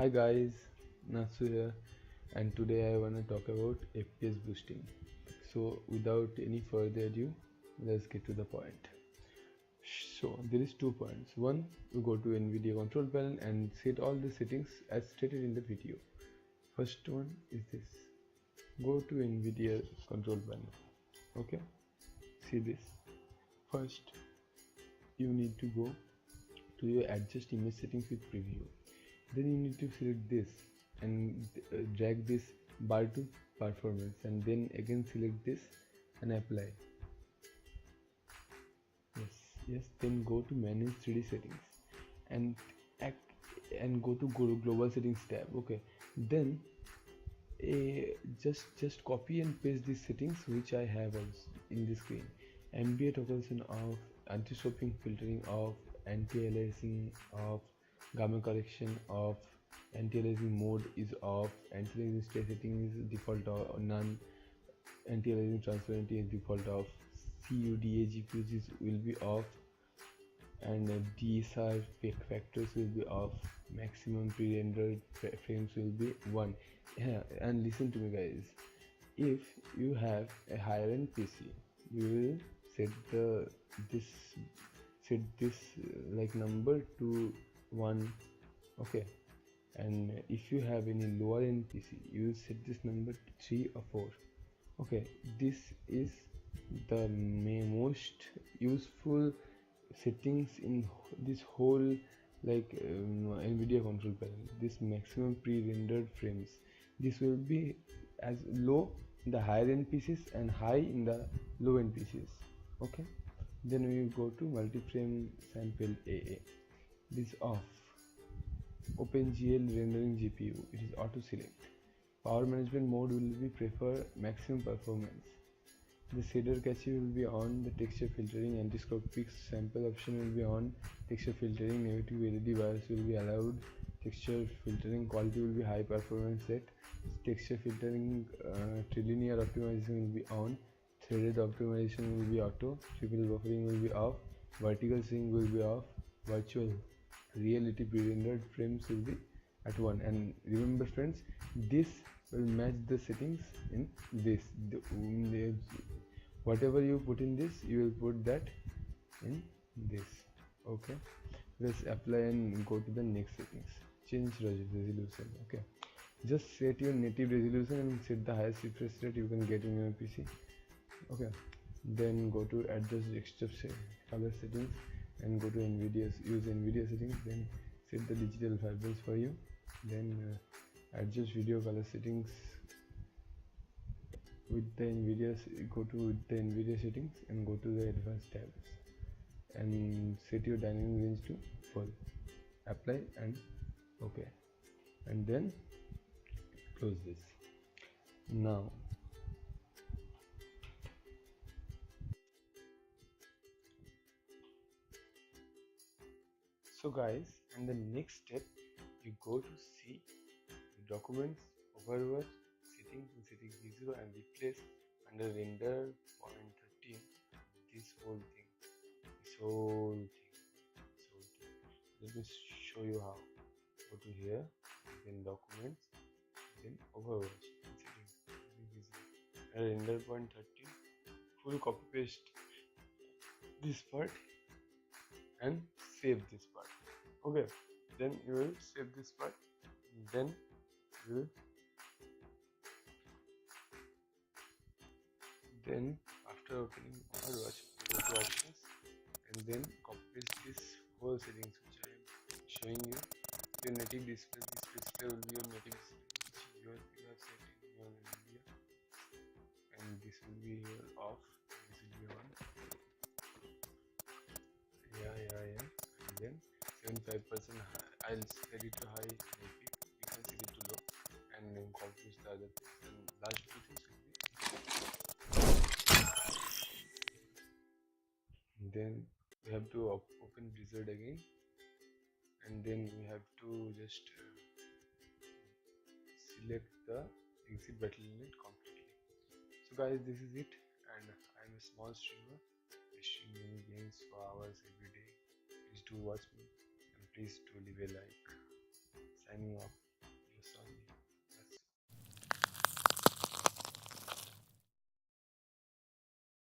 Hi guys, Natsu here, and today I want to talk about FPS boosting. So without any further ado, let's get to the point. So there is 2 points. One, we go to Nvidia control panel and set all the settings as stated in the video. First one is this. Go to Nvidia control panel. Okay, see this. First, you need to go to your adjust image settings with preview. Then you need to select this and drag this bar to performance, and then again select this and apply. Yes. Then go to manage 3D settings and go to global settings tab. Okay, then just copy and paste these settings which I have also in the screen. Ambient occlusion off, anti-stopping filtering off, anti-aliasing off, gamma correction off, anti-aliasing mode is off, anti-aliasing state setting is default or none, anti-aliasing transparency is default off, CUDA GPUs will be off, and DSR factors will be off, maximum pre-rendered frames will be 1. And listen to me guys, if you have a higher end PC, you will set this like number to 1. Okay, and if you have any lower end PC, you will set this number to 3 or 4. Okay, this is the most useful settings in this whole Nvidia control panel. This maximum pre-rendered frames, this will be as low in the higher end PCs and high in the low end PCs. Okay, then we go to multi-frame sample AA. This is off. OpenGL rendering GPU, it is auto select. Power management mode will be prefer maximum performance. The shader cache will be on. The texture filtering, anti-scopic sample option will be on. Texture filtering, negative LED bias will be allowed. Texture filtering quality will be high performance set. Texture filtering trilinear optimization will be on. Threaded optimization will be auto. Triple buffering will be off. Vertical sync will be off. Virtual reality pre-rendered frames will be at 1. And remember friends, this will match the settings in this. Whatever you put in this, you will put that in this. Okay, let's apply and go to the next settings. Change resolution. Okay, just set your native resolution and set the highest refresh rate you can get in your PC. Okay, then go to adjust desktop color settings and go to use Nvidia settings, then set the digital vibrance for you, then adjust video color settings with the go to the Nvidia settings and go to the advanced tabs and set your dynamic range to full. Apply and okay, and then close this. Now so guys, and the next step, you go to see the documents, overwatch, settings in settings 0 and replace under render point 13 this whole thing. Let me show you how. Go to here, then documents, then overwatch, settings and render point 13. Full copy paste this part and save this part. Okay, then you will save this part, then you will after opening overwatch, go to options and then copy paste this whole settings which I am showing you. Your native display, this display will be your native display which you have set in your Nvidia, and this will be your off, this will be on. Yeah. And then 75% high, I'll set it to high, maybe you can set it to low, and then copy the other things, and last 2 things will be. Then we have to open Blizzard again, and then we have to just select the exit Battle.net completely. So guys, this is it, and I'm a small streamer. I stream many games for hours every day. Please do watch me, and please do leave a like. Signing off.